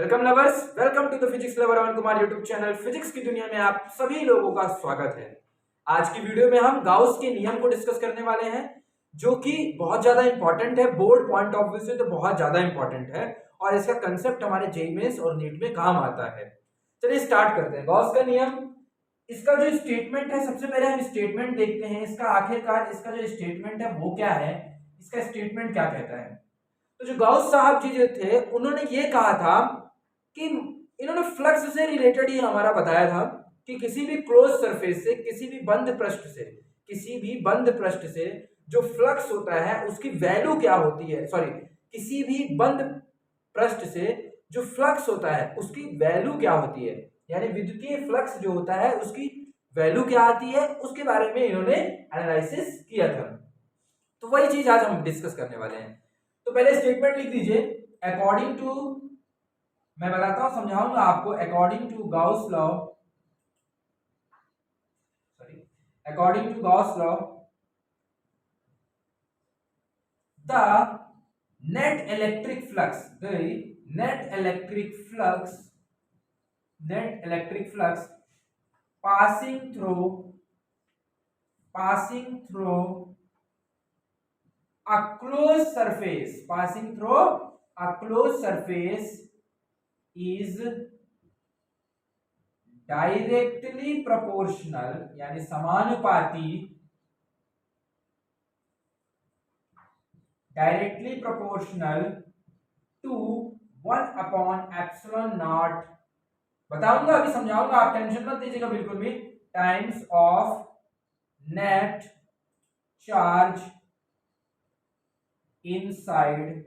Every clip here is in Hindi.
Welcome lovers, welcome to the physics lover Aman Kumar YouTube channel. Physics की दुनिया में आप सभी लोगों का स्वागत है। आज की वीडियो में हम गाउस के नियम को डिस्कस करने वाले हैं, जो कि बहुत ज्यादा इंपॉर्टेंट है। बोर्ड पॉइंट ऑफ व्यू से तो बहुत ज्यादा इंपॉर्टेंट है और इसका कंसेप्ट हमारे जेईई मेंस और नीट में काम आता है। चलिए स्टार्ट करते हैं। गाउस का नियम, इसका जो स्टेटमेंट है, सबसे पहले हम स्टेटमेंट देखते हैं। इसका आखिरकार इसका जो स्टेटमेंट है वो क्या है, इसका स्टेटमेंट क्या कहता है। तो जो गाउस साहब जी जो थे, उन्होंने ये कहा था कि इन्होंने फ्लक्स से रिलेटेड ही हमारा बताया था कि किसी भी क्लोज सरफेस से, किसी भी बंद पृष्ठ से जो फ्लक्स होता है उसकी वैल्यू क्या होती है। सॉरी, किसी भी बंद पृष्ठ से जो फ्लक्स होता है उसकी वैल्यू क्या होती है, यानी विद्युतीय फ्लक्स जो होता है उसकी वैल्यू क्या आती है, उसके बारे में इन्होंने एनालिसिस किया था। तो वही चीज आज हम डिस्कस करने वाले हैं। तो पहले स्टेटमेंट लिख दीजिए। अकॉर्डिंग टू, मैं बताता हूं, समझाऊंगा आपको। According to Gauss law, the net electric flux passing through a closed surface is directly proportional, यानी समानुपाती, to 1/ε0, बताऊंगा अभी, समझाऊंगा, आप टेंशन मत दीजिएगा बिल्कुल भी, times of net charge inside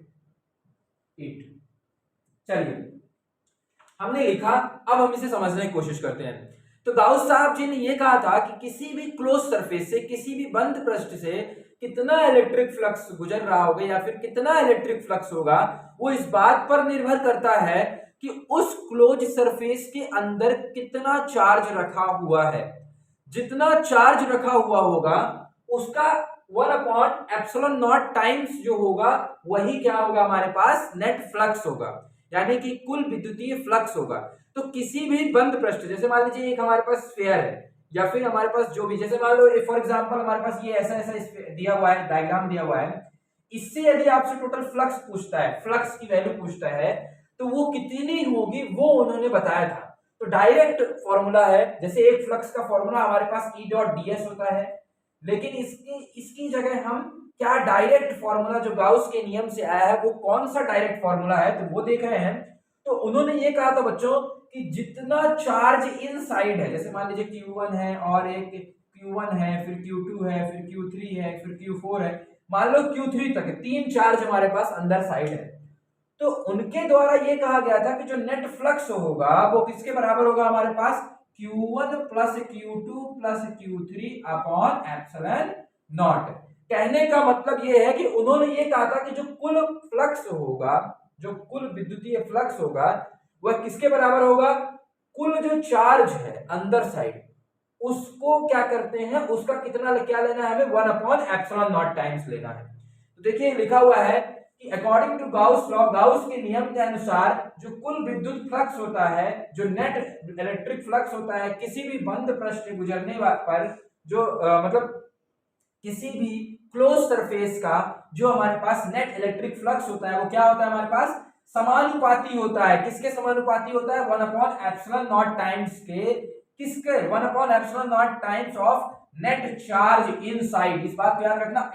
it. चलिए, हमने लिखा, अब हम इसे समझने की कोशिश करते हैं। तो गाउस साहब जी ने यह कहा था कि किसी भी क्लोज सरफेस से, किसी भी बंद पृष्ठ से कितना इलेक्ट्रिक फ्लक्स गुजर रहा होगा या फिर कितना इलेक्ट्रिक फ्लक्स होगा, वो इस बात पर निर्भर करता है कि उस क्लोज सरफेस के अंदर कितना चार्ज रखा हुआ है। जितना चार्ज रखा हुआ होगा उसका 1/ε0 टाइम्स जो होगा वही क्या होगा, हमारे पास नेट फ्लक्स होगा, यानी कि कुल विद्युतीय फ्लक्स होगा। तो किसी भी बंद पृष्ठ, जैसे मान लीजिए एक हमारे पास स्फीयर है या फिर हमारे पास जो भी, जैसे मान लो फॉर एग्जांपल हमारे पास ये ऐसा ऐसा दिया हुआ है, डायग्राम दिया हुआ है। इससे यदि आपसे टोटल फ्लक्स पूछता है, फ्लक्स की वैल्यू पूछता है, तो वो कितनी होगी वो उन्होंने बताया था। तो डायरेक्ट फॉर्मूला है, जैसे एक फ्लक्स का फॉर्मूला हमारे पास E डॉट ds होता है, लेकिन इसकी जगह हम क्या डायरेक्ट फॉर्मूला जो गाउस के नियम से आया है वो कौन सा डायरेक्ट फॉर्मूला है, तो वो देख रहे हैं। तो उन्होंने ये कहा था बच्चों कि जितना चार्ज इनसाइड है, जैसे मान लीजिए Q1 है और एक Q1 है, फिर Q2 है, फिर Q3 है, फिर Q4 है, मान लो Q3 तक 3 चार्ज हमारे पास अंदर साइड है। तो उनके द्वारा ये कहा गया था कि जो नेट फ्लक्स होगा वो किसके बराबर होगा, हमारे पास Q1 plus Q2 plus Q3 upon ε0। कहने का मतलब ये है कि उन्होंने ये कहा था कि जो कुल फ्लक्स होगा, जो कुल विद्युतीय फ्लक्स होगा वह किसके बराबर होगा, कुल जो चार्ज है अंदर साइड उसको क्या करते हैं, उसका कितना क्या लेना है हमें, 1/ε0 टाइम्स लेना है। तो देखिए लिखा हुआ है कि according to Gauss law, Gauss के नियम के अनुसार जो कुल विद्युत फ्लक्स होता है, जो नेट इलेक्ट्रिक फ्लक्स होता है किसी भी बंद पृष्ठ से गुजरने पर, जो मतलब किसी भी क्लोज सरफेस का जो हमारे पास नेट इलेक्ट्रिक फ्लक्स होता है वो क्या होता है, हमारे पास समानुपाती होता है। किसके समानुपाती होता है, 1/ε0 टाइम्स के, किसके, 1/ε0 times of net charge inside. इस बात को याद रखना,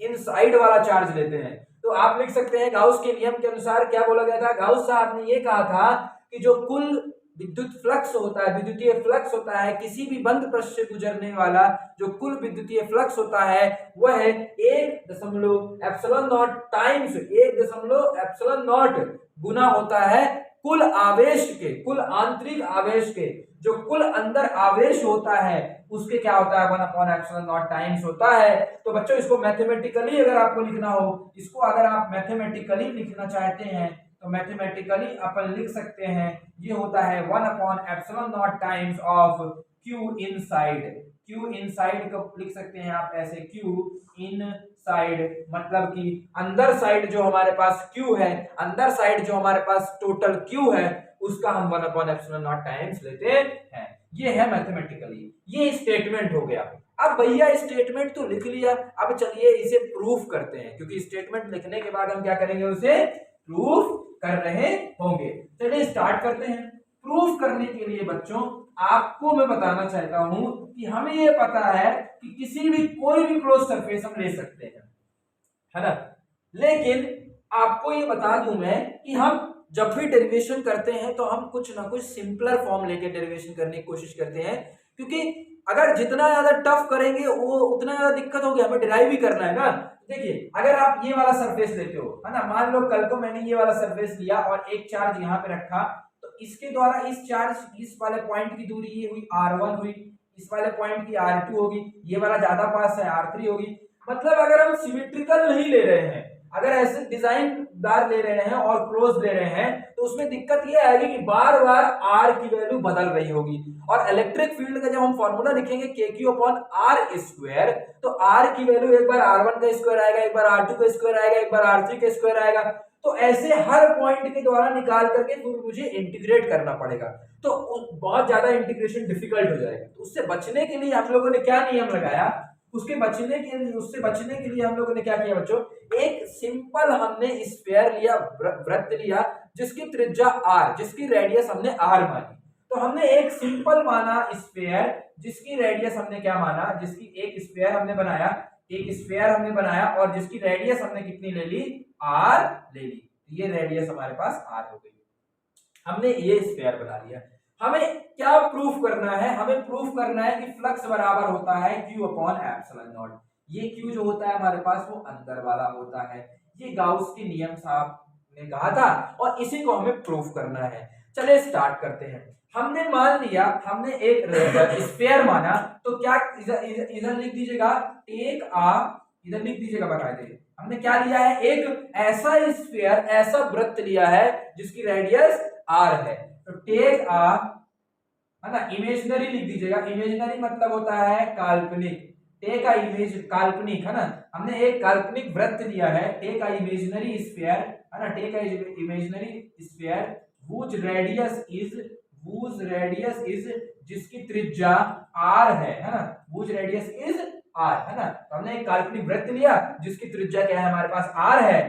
इनसाइड वाला चार्ज लेते हैं। तो आप लिख सकते हैं गाउस के नियम के अनुसार क्या बोला गया था, गाउस साहब ने ये कहा था कि जो कुल विद्युत फ्लक्स होता है, विद्युतीय फ्लक्स होता है किसी भी बंद पृष्ठ से गुजरने वाला, जो कुल विद्युतीय फ्लक्स होता है वह 1/ε0 टाइम्स 1/ε0 गुना होता है कुल आवेश के, कुल आंतरिक आवेश के, जो कुल अंदर आवेश होता है उसके क्या होता है, 1/ε0 टाइम्स होता है। तो बच्चों इसको मैथमेटिकली अगर आपको लिखना हो, इसको अगर आप मैथमेटिकली लिखना चाहते हैं तो मैथमेटिकली अपन लिख सकते हैं, ये होता है 1/ε0 टाइम्स ऑफ Q इनसाइड को लिख सकते हैं आप ऐसे, Q इनसाइड मतलब कि अंदर साइड जो हमारे पास Q है, अंदर साइड जो हमारे पास टोटल Q है उसका हम 1/ε0 टाइम्स लेते हैं। ये है मैथमेटिकली, ये स्टेटमेंट हो गया। अब भैया स्टेटमेंट तो लिख लिया, अब चलिए इसे प्रूफ करते हैं, क्योंकि स्टेटमेंट लिखने के बाद हम क्या करेंगे, उसे प्रूफ कर रहे होंगे। चलिए स्टार्ट करते हैं। प्रूफ करने के लिए बच्चों आपको मैं बताना चाहता हूं कि हमें ये पता है कि किसी भी कोई भी क्लोज सरफेस हम ले सकते हैं, है ना। लेकिन आपको ये बता दूं मैं कि हम जब भी डेरिवेशन करते हैं तो हम कुछ ना कुछ सिंपलर फॉर्म लेके डेरिवेशन करने की कोशिश करते हैं, क्योंकि अगर जितना ज्यादा टफ करेंगे वो उतना ज्यादा दिक्कत होगी, हमें डिराइव भी करना है ना। देखिए अगर आप ये वाला सरफेस लेते हो, है ना, मान लो कल को मैंने ये वाला सरफेस लिया और एक चार्ज यहाँ पे रखा, तो इसके द्वारा इस चार्ज, इस वाले पॉइंट की दूरी ये हुई r1 हुई, इस वाले पॉइंट की r2 होगी, ये वाला ज्यादा पास है r3 होगी। मतलब अगर हम सिमेट्रिकल नहीं ले रहे हैं, अगर ऐसे डिजाइन दार ले रहे हैं और क्लोज ले रहे हैं, तो उसमें दिक्कत ये आएगी कि बार बार r की वैल्यू बदल रही होगी। और इलेक्ट्रिक फील्ड का जब हम फॉर्मूला लिखेंगे kq/r², तो r की वैल्यू एक बार r1 का स्क्वायर आएगा, एक बार r2 का स्क्वायर आएगा, एक बार r3 का स्क्वायर आएगा। तो ऐसे हर पॉइंट के द्वारा निकाल करके फिर मुझे इंटीग्रेट करना पड़ेगा, तो बहुत ज्यादा इंटीग्रेशन डिफिकल्ट हो जाएगा। तो उससे बचने के लिए हम लोगों ने क्या नियम लगाया, उससे बचने के लिए हम लोगों ने क्या किया बच्चों, एक सिंपल हमने स्फीयर लिया, वृत्त लिया जिसकी त्रिज्या r, जिसकी रेडियस हमने r मानी। तो हमने एक सिंपल माना स्फीयर जिसकी रेडियस हमने क्या माना, जिसकी एक स्फीयर हमने बनाया, एक स्फीयर हमने बनाया और जिसकी रेडियस हमने कितनी ले ली, r ले ली। ये रेडियस हमारे पास r हो गई, हमने ये स्फीयर बना लिया। हमें क्या प्रूफ करना है, हमें प्रूफ करना है कि फ्लक्स बराबर होता है Q/ε0। ये Q जो होता है हमारे पास वो अंदर वाला होता है, ये गाउस के नियम साहब ने कहा था और इसी को हमें प्रूफ करना है। चलिए स्टार्ट करते हैं। हमने मान लिया, हमने एक स्फीयर माना, तो क्या इधर लिख दीजिएगा, इधर लिख दीजिएगा बाकायदे, हमने क्या लिया है, एक ऐसा स्फीयर, ऐसा वृत्त लिया है जिसकी रेडियस r है। तो टेक है ना, इमेजिनरी लिख दीजिएगा, इमेजिनरी मतलब होता है काल्पनिक, टेक इमेज काल्पनिक, है ना। हमने एक काल्पनिक वृत्त लिया है, टेक इमेजिनरी स्फीयर, है ना, take imaginary sphere whose radius is जिसकी त्रिज्या r है ना, whose radius is r, है ना। तो हमने एक काल्पनिक वृत्त लिया जिसकी त्रिज्या क्या है, हमारे पास r है,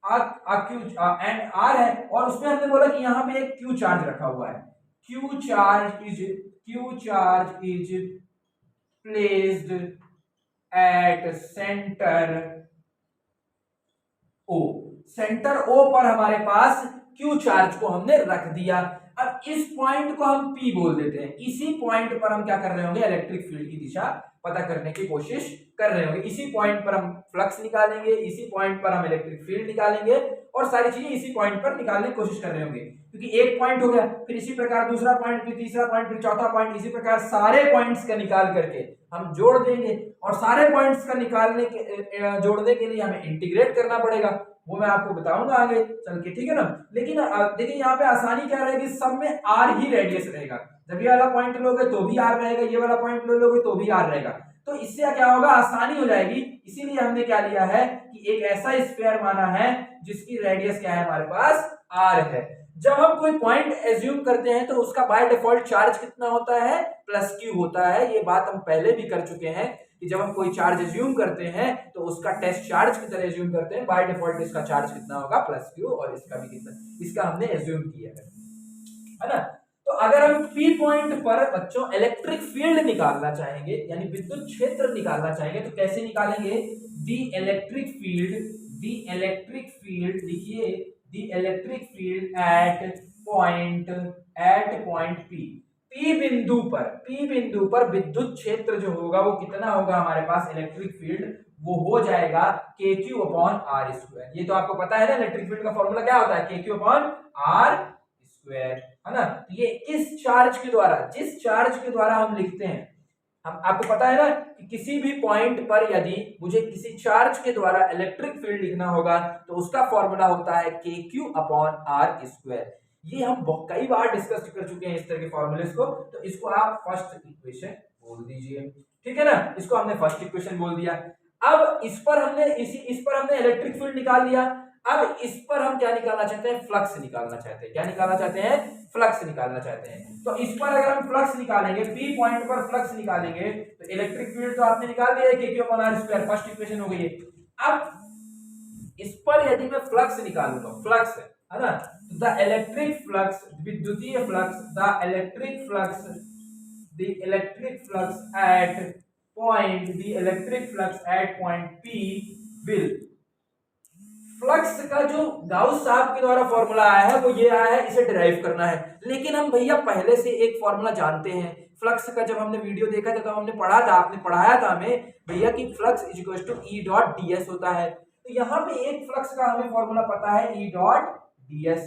एंड r है, और उसमें हमने बोला कि यहाँ पे एक q चार्ज रखा हुआ है, q charge is placed at centre O, centre O पर हमारे पास Q चार्ज को हमने रख दिया। अब इस पॉइंट को हम P बोल देते हैं, इसी पॉइंट पर हम क्या कर रहे होंगे, इलेक्ट्रिक फील्ड की दिशा पता करने की कोशिश कर रहे होंगे। इसी पॉइंट पर हम फ्लक्स निकालेंगे, इसी पॉइंट पर हम इलेक्ट्रिक फील्ड निकालेंगे और सारी चीजें इसी पॉइंट पर निकालने की कोशिश कर रहे होंगे, क्योंकि एक पॉइंट हो गया, फिर इसी प्रकार दूसरा पॉइंट, फिर तीसरा पॉइंट, फिर चौथा पॉइंट, इसी प्रकार सारे पॉइंट्स का निकाल करके हम जोड़ देंगे। और सारे पॉइंट्स का निकालने के जोड़ने के लिए हमें इंटीग्रेट करना पड़ेगा, वो मैं आपको बताऊंगा आगे चल के, ठीक है ना। लेकिन देखिए यहाँ पे आसानी क्या रहेगी, सब में r ही रेडियस रहेगा। जब ये वाला पॉइंट लोगे तो भी r रहेगा, ये वाला पॉइंट लोगे तो भी r रहेगा, तो इससे क्या होगा, आसानी हो जाएगी। इसीलिए हमने क्या लिया है कि एक ऐसा स्फीयर माना है जिसकी रेडियस क्या है, हमारे पास r है। जब हम कोई पॉइंट एज्यूम करते हैं तो उसका बाय डिफॉल्ट चार्ज कितना होता है, +q होता है। ये बात हम पहले भी कर चुके हैं कि जब हम कोई चार्ज एज्यूम करते हैं तो उसका टेस्ट चार्ज की तरह एज्यूम करते हैं, बाय डिफॉल्ट इसका चार्ज कितना होगा, +q, और इसका भी कितना, इसका हमने एज्यूम किया है ना। तो अगर हम P पॉइंट पर बच्चों इलेक्ट्रिक फील्ड निकालना चाहेंगे, यानी विद्युत क्षेत्र निकालना चाहेंगे, तो कैसे निकालेंगे, दी इलेक्ट्रिक फील्ड लिखिए, the electric field at point P बिंदु पर विद्युत क्षेत्र जो होगा वो कितना होगा, हमारे पास इलेक्ट्रिक फील्ड वो हो जाएगा kq/r²। ये तो आपको पता है ना, इलेक्ट्रिक फील्ड का फॉर्मूला क्या होता है, kq/r², है ना। ये किस चार्ज के द्वारा, जिस चार्ज के द्वारा हम लिखते हैं, हम आपको पता है ना कि किसी भी पॉइंट पर यदि मुझे किसी चार्ज के द्वारा इलेक्ट्रिक फील्ड लिखना होगा तो उसका फॉर्मूला होता है kq/r²। ये हम कई बार डिस्कस कर चुके हैं इस तरह के फॉर्मूलेस को, तो इसको आप फर्स्ट इक्वेशन बोल दीजिए, ठीक है ना। इसको हमने फर्स्ट इक्वेशन बोल दिया। अब इस पर हमने इलेक्ट्रिक फील्ड निकाल लिया। अब इस पर हम क्या निकालना चाहते हैं, फ्लक्स निकालना चाहते हैं। क्या निकालना चाहते हैं, फ्लक्स निकालना चाहते हैं। तो इस पर अगर हम फ्लक्स निकालेंगे, पी पॉइंट पर फ्लक्स निकालेंगे, तो इलेक्ट्रिक फील्ड तो आपने निकाल दिया है, k/r², फर्स्ट इक्वेशन हो गई है। अब इस पर यदि मैं फ्लक्स निकालूंगा, फ्लक्स है ना, द इलेक्ट्रिक फ्लक्स, विद्युतीय flux, the electric flux at point P will, flux का जो गाउस साहब के द्वारा फॉर्मूला आया है वो ये आया है, इसे डिराइव करना है। लेकिन हम भैया पहले से एक फॉर्मूला जानते हैं फ्लक्स का। जब हमने वीडियो देखा था तब हमने पढ़ा था, आपने पढ़ाया था हमें भैया कि flux is equal to E dot ds होता है। तो यहाँ पे एक फ्लक्स का हमें फॉर्मूला पता है, E डॉट ds।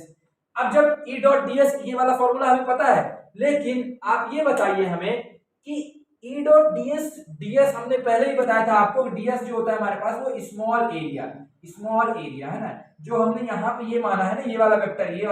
अब जब E डॉट ds ये वाला फॉर्मूला हमें पता है, लेकिन आप ये बताइए हमें कि E डॉट ds हमने पहले ही बताया था आपको, ds जो होता है हमारे पास वो स्मॉल एरिया है ना, जो हमने यहाँ पे ये माना है ना, ये वाला वेक्टर, ये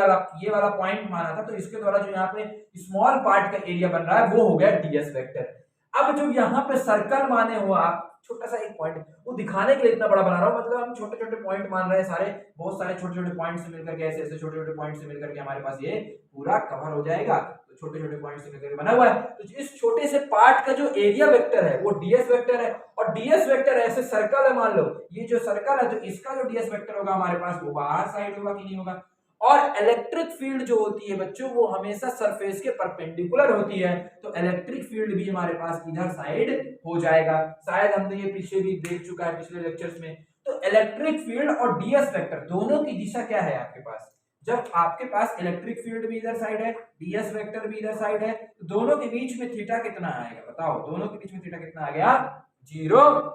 वाला पॉइंट माना था, तो इसके द्वारा जो यहाँ पे स्मॉल पार्ट का एरिया बन रहा है वो हो गया ds वेक्टर। अब जो यहाँ पे सर्कल माने हो आप, छोटा सा एक पॉइंट, वो दिखाने के लिए इतना बड़ा बना रहा हूँ, मतलब हम छोटे छोटे पॉइंट मान रहे हैं, सारे बहुत सारे छोटे छोटे पॉइंट से मिलकर के, ऐसे छोटे छोटे पॉइंट से मिलकर के हमारे पास ये पूरा कवर हो जाएगा। तो छोटे छोटे पॉइंट से मिलकर बना हुआ है, तो इस छोटे से पार्ट का जो एरिया वेक्टर है वो ds वेक्टर है। और ds वेक्टर ऐसे सर्कल है, मान लो ये जो सर्कल है, तो इसका जो ds वेक्टर होगा हमारे पास वो बाहर साइड होगा कि नहीं होगा। और इलेक्ट्रिक फील्ड जो होती है बच्चों, वो हमेशा सरफेस के परपेंडिकुलर होती है, तो इलेक्ट्रिक फील्ड भी हमारे पास इधर साइड हो जाएगा। शायद हमने ये पीछे भी देख चुका है पिछले लेक्चर्स में। तो इलेक्ट्रिक फील्ड और ds वेक्टर दोनों की दिशा क्या है आपके पास, जब आपके पास इलेक्ट्रिक फील्ड भी इधर साइड है, ds वेक्टर भी इधर साइड है, तो दोनों के बीच में थीटा कितना आएगा बताओ, दोनों के बीच में थीटा कितना आ गया, 0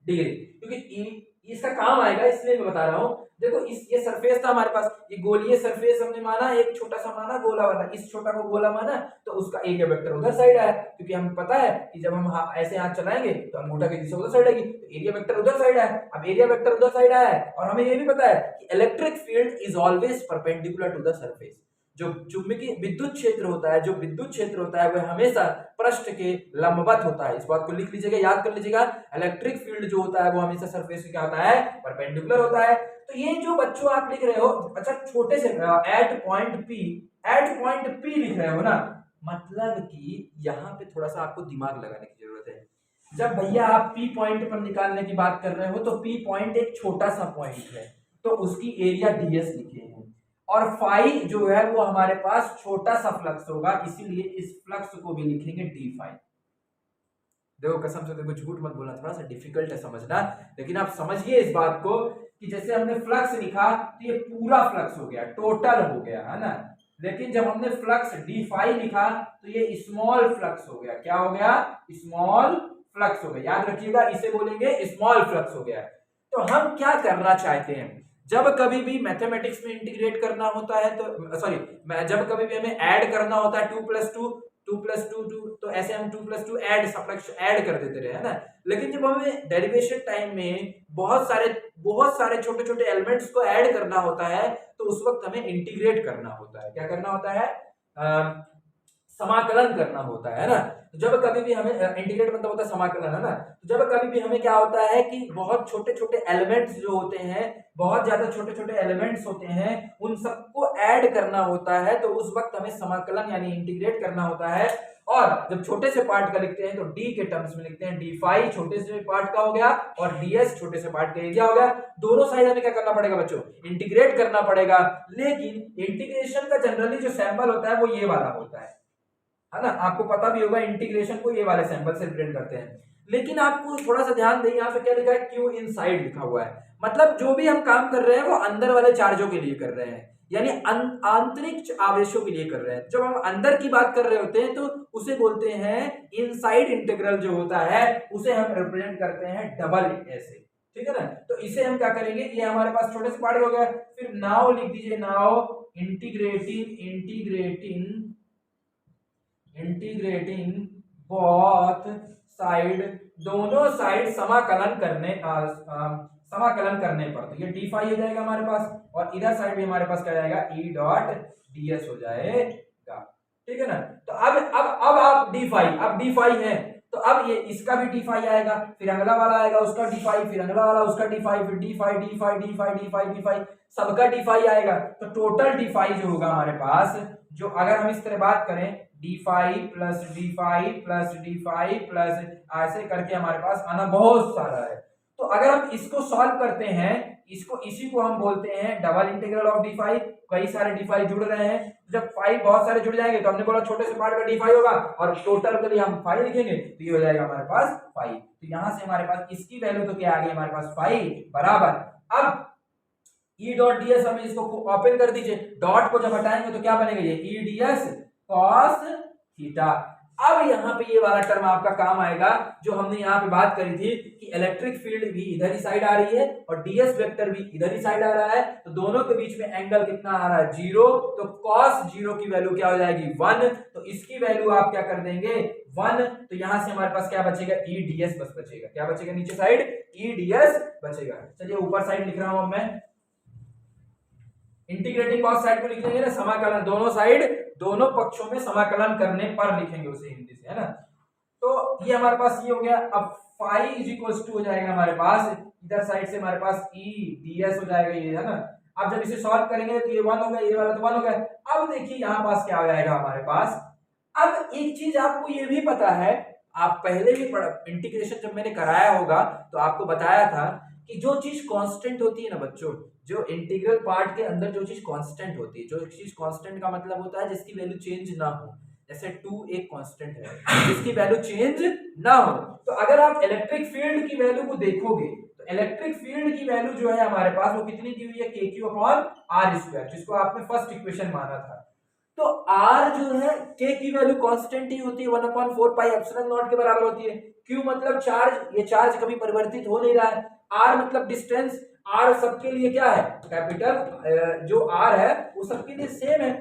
डिग्री। क्योंकि इसका काम आएगा इसलिए मैं बता रहा हूं। देखो ये सरफेस था हमारे पास, ये गोलीय सरफेस हमने माना, एक छोटा सा माना गोला वाला, इस छोटा को गोला माना, तो उसका एरिया वेक्टर उधर साइड आया, क्योंकि हमें पता है कि जब हम ऐसे हाथ चलाएंगे तो अंगूठा की दिशा उधर साइड आएगी, तो एरिया वेक्टर उधर साइड आया। अब एरिया वेक्टर उधर साइड आया है, और हमें ये भी पता है कि electric field is always perpendicular to the surface. जो चुंबकीय विद्युत क्षेत्र होता है, वह हमेशा पृष्ठ के लंबवत होता है। इस बात को लिख लीजिएगा, याद कर लीजिएगा, इलेक्ट्रिक फील्ड जो होता है वो हमेशा सरफेस के क्या होता है, परपेंडिकुलर होता है। तो ये जो बच्चों आप लिख रहे हो, अच्छा छोटे से एट पॉइंट P लिख रहे हो ना, मतलब कि यहाँ पे थोड़ा सा आपको दिमाग लगाने की जरूरत है। जब भैया आप P पॉइंट पर निकालने की बात कर रहे हो, तो P पॉइंट एक छोटा सा पॉइंट है, तो उसकी एरिया ds लिखे हैं, और फाई जो है वो हमारे पास छोटा सा फ्लक्स होगा, इसीलिए इस फ्लक्स को भी लिखेंगे d फाई। देखो कसम से, देखो झूठ मत बोलना, थोड़ा सा डिफिकल्ट है समझना, लेकिन आप समझिए इस बात को कि जैसे हमने फ्लक्स लिखा तो ये पूरा फ्लक्स हो गया, टोटल हो गया, है ना। लेकिन जब हमने फ्लक्स d फाई लिखा तो ये स्मॉल फ्लक्स हो गया, क्या हो गया, स्मॉल फ्लक्स हो गया। याद रखिएगा, इसे बोलेंगे स्मॉल फ्लक्स हो गया। तो हम क्या करना चाहते हैं, जब कभी भी मैथमेटिक्स में इंटीग्रेट करना होता है, तो सॉरी, जब कभी भी हमें ऐड करना होता है 2 + 2 तो ऐसे हम 2 + 2 ऐड कर देते रहे, है ना। लेकिन जब हमें डेरिवेशन टाइम में बहुत सारे छोटे छोटे एलिमेंट्स को ऐड करना होता है, तो उस वक्त हमें इंटीग्रेट करना होता है। क्या करना होता है, समाकलन करना होता है ना। जब कभी भी हमें इंटीग्रेट मतलब होता है समाकलन, है ना। जब कभी भी हमें क्या होता है कि बहुत छोटे छोटे एलिमेंट्स जो होते हैं, बहुत ज्यादा छोटे छोटे एलिमेंट्स होते हैं, उन सबको ऐड करना होता है, तो उस वक्त हमें समाकलन यानी इंटीग्रेट करना होता है। और जब छोटे से पार्ट का लिखते हैं तो d के टर्म्स में लिखते हैं, d फाई छोटे से पार्ट का हो गया और ds छोटे से पार्ट का एरिया हो गया। दोनों साइड हमें क्या करना पड़ेगा बच्चों, इंटीग्रेट करना पड़ेगा। लेकिन इंटीग्रेशन का जनरली जो सैंपल होता है वो ये वाला होता है ना। आपको पता भी होगा इंटीग्रेशन को ये वाले सैंपल से रिप्रेजेंट करते हैं। लेकिन आपको थोड़ा सा ध्यान दें, यहाँ पे क्या लिखा है, Q इनसाइड लिखा हुआ है, मतलब जो भी हम काम कर रहे हैं वो अंदर वाले चार्जों के लिए कर रहे हैं, यानी आंतरिक आवेशों के लिए कर रहे हैं। जब हम अंदर की बात कर रहे होते हैं तो उसे बोलते हैं इनसाइड इंटीग्रल जो होता है, उसे हम रिप्रेजेंट करते हैं डबल ऐसे, ठीक है ना। तो इसे हम क्या करेंगे, ये हमारे पास छोटे से पार्ट हो गया, फिर नाउ लिख दीजिए, नाउ इंटीग्रेटिंग बोथ साइड, दोनों साइड समाकलन करने पर, तो ये d फाई हो जाएगा हमारे पास, और इधर साइड भी हमारे पास क्या जाएगा, E डॉट ds हो जाएगा। ठीक है ना। तो अब आप डी फाई है तो अब ये इसका भी डी फाई आएगा, फिर अगला वाला आएगा उसका डी फाई, फिर अगला वाला उसका डी फाई, फिर d phi d phi d phi d phi d phi, सबका डी फाई आएगा। तो टोटल डी फाई जो होगा हमारे पास, जो अगर हम इस तरह बात करें d phi plus d phi plus d phi plus ऐसे करके हमारे पास आना बहुत सारा है। तो अगर हम इसको सॉल्व करते हैं, इसको इसी को हम बोलते हैं double integral of d phi. कई सारे डी फाई जुड़ रहे हैं, जब फाई बहुत सारे जुड़ जाएंगे तो हमने बोला छोटे से पार्ट का डी फाई होगा और टोटल के लिए हम फाई लिखेंगे तो ये हो जाएगा हमारे पास फाई। तो यहां से हमारे पास इसकी वैल्यू तो क्या आ गई हमारे पास फाई बराबर। अब ई डॉट डी एस, हमें इसको ओपन कर दीजिए, डॉट को जब हटाएंगे तो क्या बनेगा ये E D S cos theta. अब यहाँ पे ये वाला टर्म आपका काम आएगा जो हमने यहाँ पे बात करी थी कि इलेक्ट्रिक फील्ड भी इधर ही साइड आ रही है और डीएस वेक्टर भी इधर ही साइड आ रहा है, तो दोनों के बीच में एंगल कितना आ रहा है 0, तो cos 0 की वैल्यू क्या हो जाएगी 1, तो इसकी वैल्यू आप क्या कर देंगे 1, तो यहां से हमारे पास क्या बचेगा ई डी एस बस बचेगा। क्या बचेगा नीचे साइड ई डी एस बचेगा। चलिए ऊपर साइड लिख रहा हूं मैं, इंटीग्रेटिंग कॉस साइड को लिख लेंगे ना, समाकलन दोनों साइड दोनों पक्षों में समाकलन करने पर लिखेंगे उसे हिंदी से, है ना। तो ये हमारे पास ये हो गया। अब फाई इज इक्वल टू हो जाएगा हमारे पास इधर साइड से हमारे पास ई डी एस हो जाएगा ये, है ना। अब जब इसे सॉल्व करेंगे तो ये 1 हो गया, ये वाला तो 1 हो गया। अब देखिए यहाँ पास क्या हो जाएगा हमारे पास। अब एक चीज आपको ये भी पता है, आप पहले भी इंटीग्रेशन जब मैंने कराया होगा तो आपको बताया था कि जो चीज कांस्टेंट होती है ना बच्चों, जो इंटीग्रल पार्ट के अंदर जो चीज कांस्टेंट होती है, जो चीज कांस्टेंट का मतलब होता है जिसकी वैल्यू चेंज ना हो, जैसे 2 एक कांस्टेंट है जिसकी वैल्यू चेंज ना हो। तो अगर आप इलेक्ट्रिक फील्ड की वैल्यू को देखोगे तो इलेक्ट्रिक फील्ड की वैल्यू जो है हमारे पास वो कितनी दी हुई है KQ/r², जिसको आपने फर्स्ट इक्वेशन माना था। तो r जो है k की वैल्यू कांस्टेंट ही होती है, 1/4 पाई एप्सिलॉन नॉट के बराबर होती है। q मतलब चार्ज, ये चार्ज कभी परिवर्तित हो नहीं रहा है। r मतलब डिस्टेंस, r सबके लिए क्या है कैपिटल, जो r है वो सबके लिए सेम है।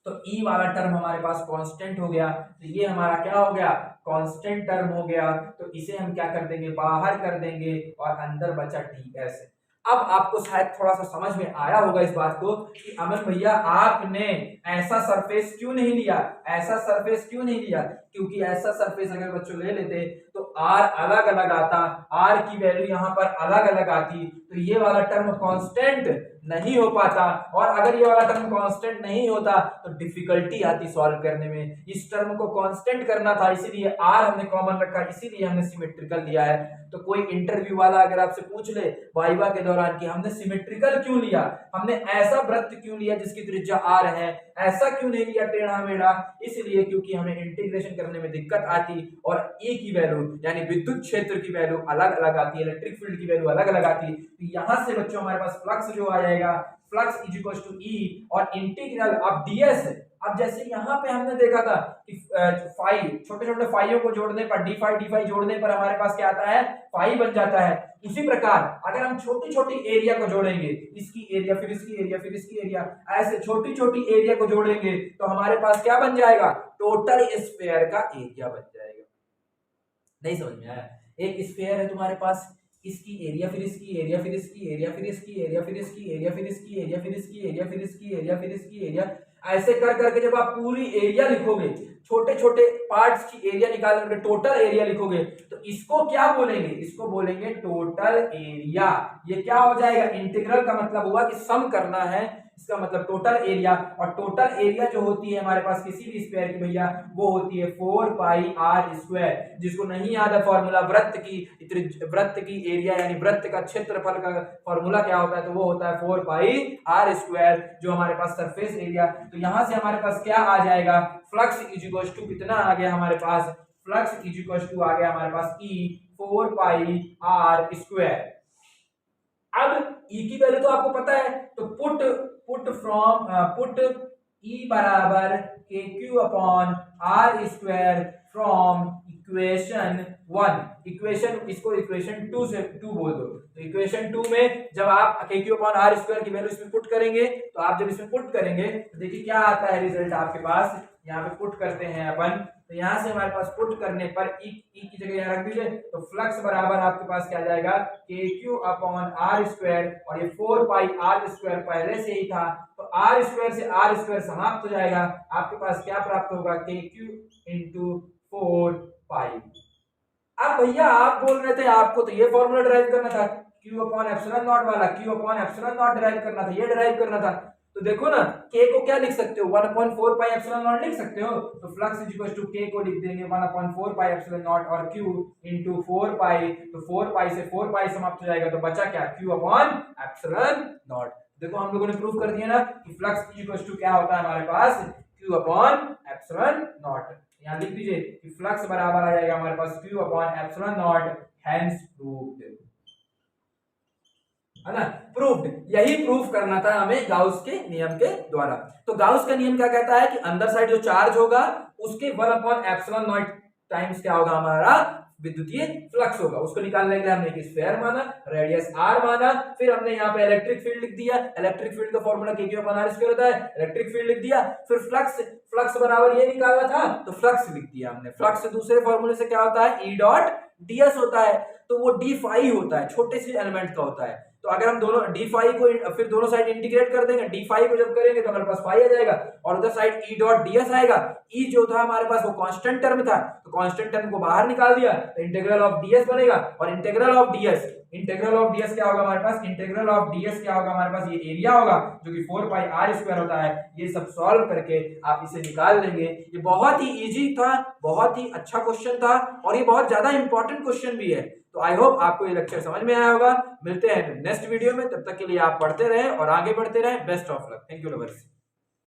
तो e वाला टर्म हमारे पास कांस्टेंट हो गया, तो ये हमारा क्या हो गया कांस्टेंट टर्म हो गया। तो इसे हम क्या कर देंगे बाहर कर देंगे और अंदर बचा ds। अब आपको शायद थोड़ा सा समझ में आया होगा इस बात को कि अमन भैया आपने ऐसा सरफेस क्यों नहीं लिया, ऐसा सरफेस क्यों नहीं लिया, क्योंकि ऐसा सरफेस अगर बच्चों ले लेते तो r अलग अलग आता, r की वैल्यू यहाँ पर अलग अलग आती, तो ये वाला टर्म कांस्टेंट नहीं हो पाता। और अगर ये वाला टर्म कांस्टेंट नहीं होता तो डिफिकल्टी आती सॉल्व करने में। इस टर्म को कांस्टेंट करना था, इसीलिए r हमने कॉमन रखा, इसीलिए हमने सिमेट्रिकल लिया है। तो कोई इंटरव्यू वाला अगर आपसे पूछ ले वाइवा के दौरान कि हमने सिमेट्रिकल क्यों लिया, हमने ऐसा वृत्त क्यों लिया जिसकी त्रिज्या r है, ऐसा क्यों नहीं लिया टेढ़ा मेढ़ा, इसलिए क्योंकि हमें इंटीग्रेशन करने में दिक्कत आती और ए की वैल्यू यानी विद्युत क्षेत्र की वैल्यू अलग अलग आती है, इलेक्ट्रिक फील्ड की वैल्यू अलग अलग आती है। तो यहां से बच्चों हमारे पास फ्लक्स जो आ जाएगा, फ्लक्स इज इक्वल टू ई और इंटीग्रल ऑफ डीएस। अब जैसे यहाँ पे हमने देखा था कि फाई, छोटे छोटे फाइयों को जोड़ने पर डी फाई जोड़ने पर हमारे पास क्या आता है फाई बन जाता है। उसी प्रकार अगर हम छोटी छोटी एरिया को जोड़ेंगे, इसकी एरिया फिर इसकी एरिया फिर इसकी एरिया, ऐसे छोटी छोटी एरिया को जोड़ेंगे तो हमारे पास क्या बन जाएगा टोटल स्फीयर का एरिया बन जाएगा। नहीं समझ में आया? एक स्फीयर है तुम्हारे पास, इसकी एरिया फिर इसकी एरिया फिर इसकी एरिया फिर इसकी एरिया फिर इसकी एरिया फिर इसकी एरिया फिर इसकी एरिया फिर इसकी एरिया फिर इसकी एरिया, ऐसे कर करके जब आप पूरी एरिया लिखोगे, छोटे छोटे पार्ट्स की एरिया निकाल करके टोटल एरिया लिखोगे तो इसको क्या बोलेंगे, इसको बोलेंगे टोटल एरिया। ये क्या हो जाएगा इंटीग्रल का मतलब हुआ कि सम करना है, इसका मतलब टोटल एरिया। और टोटल एरिया जो होती है हमारे पास किसी भी स्क्वायर की भैया वो होती है 4 पाई आर स्क्वायर। जिसको नहीं याद है फॉर्मूला वृत्त की एरिया यानी वृत्त का क्षेत्रफल का फॉर्मूला क्या होता है तो वो होता है 4 पाई आर स्क्वायर, जो हमारे पास सरफेस एरिया। तो यहां से हमारे पास क्या आ जाएगा फ्लक्स इज इक्वल टू कितना आ गया हमारे पास, फ्लक्स इज इक्वल टू आ गया हमारे पास ई 4 पाई आर स्क्वायर। अब ई की वैल्यू तो आपको पता है, तो पुट ई बराबर KQ/r² फ्रॉम इक्वेशन 1, इक्वेशन इसको इक्वेशन 2 से 2 बोल दो। तो इक्वेशन 2 में जब आप KQ/r² की वैल्यू इसमें पुट करेंगे, तो आप जब इसमें पुट करेंगे तो देखिए क्या आता है रिजल्ट आपके पास, यहाँ पे पुट करते हैं अपन, तो यहाँ से हमारे पास पुट करने पर ई की जगह यहाँ रख दीजिए, तो फ्लक्स बराबर आपके पास क्या आ जाएगा के क्यू अपॉन आर स्क्वायर, और ये 4 पाई आर स्क्वायर पहले से ही था, तो आर स्क्वायर से आर स्क्वायर समाप्त हो जाएगा, आपके पास क्या प्राप्त होगा के क्यू इंटू 4 पाई। अब भैया आप बोल रहे थे आपको तो ये फॉर्मूला ड्राइव करना था, क्यू अपॉन एप्सिलॉन नॉट वाला, Q upon epsilon not drive करना था, ये ड्राइव करना था। तो देखो ना, k को क्या लिख सकते हो 1/4 पाई एप्सिलॉन नॉट लिख सकते हो, तो flux is equal to k को लिख देंगे 1/4 पाई एप्सिलॉन नॉट और q इनटू 4 पाई, तो 4 पाई से 4 पाई समाप्त हो जाएगा, तो बचा क्या q अपॉन एप्सिलॉन नॉट। देखो हम लोगों ने प्रूव कर दिया ना कि फ्लक्स इज इक्वल टू क्या होता है हमारे पास q अपॉन एप्सिलॉन नॉट। यहाँ लिख दीजिए कि फ्लक्स बराबर आ जाएगा हमारे पास q upon epsilon not, hence proved, है ना, प्रूव्ड। यही प्रूफ करना था हमें गाउस के नियम के द्वारा। तो गाउस का नियम क्या कहता है कि अंदर साइड जो चार्ज होगा उसके 1/एप्सिलॉन नॉट टाइम्स क्या होगा हमारा विद्युतीय फ्लक्स होगा, उसको निकालने के लिए हमने एक स्फीयर माना, रेडियस r माना, फिर हमने यहाँ पे इलेक्ट्रिक फील्ड लिख दिया, इलेक्ट्रिक फील्ड का फॉर्मूला के क्यू अपॉन आर स्क्वायर होता है, इलेक्ट्रिक फील्ड लिख दिया, फिर फ्लक्स बराबर ये निकालना था तो फ्लक्स लिख दिया हमने। फ्लक्स से दूसरे फॉर्मूले से क्या होता है ई डॉट ds होता है, तो वो d फाई होता है, छोटे से एलिमेंट का होता है। तो अगर हम दोनों d फाई को फिर दोनों साइड इंटीग्रेट कर देंगे, d फाई को जब करेंगे तो हमारे पास फाई आ जाएगा और उधर साइड e डॉट ds आएगा। e जो था हमारे पास वो कांस्टेंट टर्म था, तो कांस्टेंट टर्म को बाहर निकाल दिया तो इंटीग्रल ऑफ ds बनेगा, और इंटीग्रल ऑफ ds क्या होगा हमारे पास, इंटीग्रल ऑफ ds क्या होगा हमारे पास, ये एरिया होगा जो कि 4 पाई r स्क्वायर होता है। ये सब सॉल्व करके आप इसे निकाल लेंगे। ये बहुत ही इजी था, बहुत ही अच्छा क्वेश्चन था और ये बहुत ज्यादा इंपॉर्टेंट क्वेश्चन भी है। तो आई होप आपको ये लेक्चर समझ में आया होगा। मिलते हैं नेक्स्ट वीडियो में, तब तक के लिए आप पढ़ते रहें और आगे बढ़ते रहें। Best of luck. Thank you lovers.